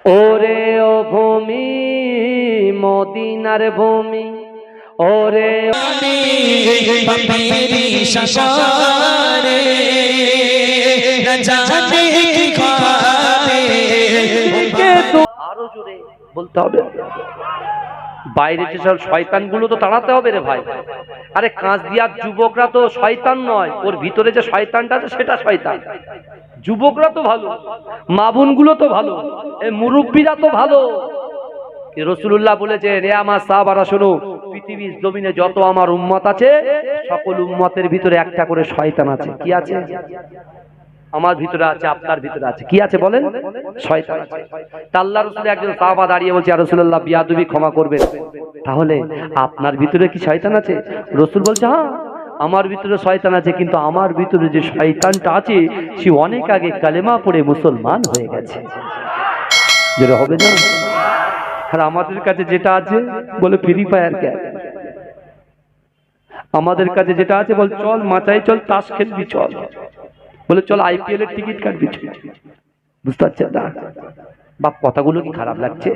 ওরে ও ভূমি মদিনার ভূমি, ওরে মেরি শাশারে জানে কি খাবে। আরো জোরে বলতে হবে। বাইরে যেসব শয়তানগুলো তো তাড়াতে হবে রে ভাই। আরে কাঁচদিয়ার যুবকরা তো শয়তান নয়, ওর ভিতরে যে শয়তানটা আছে সেটা শয়তান। যুবকরা তো ভালো, মা বোনগুলো তো ভালো, এই মুরব্বীরা তো ভালো। রাসূলুল্লাহ বলেছে, রে আমার সাহাবারা শোনো, পৃথিবীর জমিনে যত আমার উম্মত আছে সকল উম্মতের ভিতরে একটা করে শয়তান আছে। কি আছে? আমার ভিতরে আছে, আপনার ভিতরে আছে। কি আছে বলেন? শয়তান আছে। তা আল্লাহর রাসূল একজন সাহাবা দাঁড়িয়ে বলছে, ইয়া রাসূলুল্লাহ বিয়াদবি ক্ষমা করবেন, তাহলে আপনার ভিতরে কি শয়তান আছে? রাসূল বলছে, হ্যাঁ আমার ভিতরে শয়তান আছে, কিন্তু আমার ভিতরে যে শয়তানটা আছে সে অনেক আগে কালেমা পড়ে মুসলমান হয়ে গেছে। যেটা হবে না। আর আমাদের কাছে যেটা আছে বলে ফ্রি ফায়ার খেল, আমাদের কাছে যেটা আছে বল চল মাচাই চল তাস খেলবি, চল বলে চল আইপিএল এর টিকিট কাটবি। বুঝতে পারছেন না বাপ? কথাগুলো কি খারাপ লাগছে?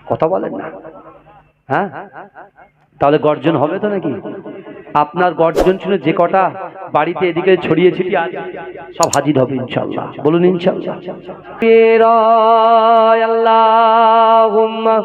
কথা বলেন না, হ্যাঁ? তাহলে গর্জন হবে তো নাকি? আপনার গর্জন শুনে যে কটা বাড়িতে এদিকে ছড়িয়ে ছিটিয়ে আছে সব হাজির হবে ইনশাআল্লাহ। বলুন ইনশাআল্লাহ। আল্লাহুম্মা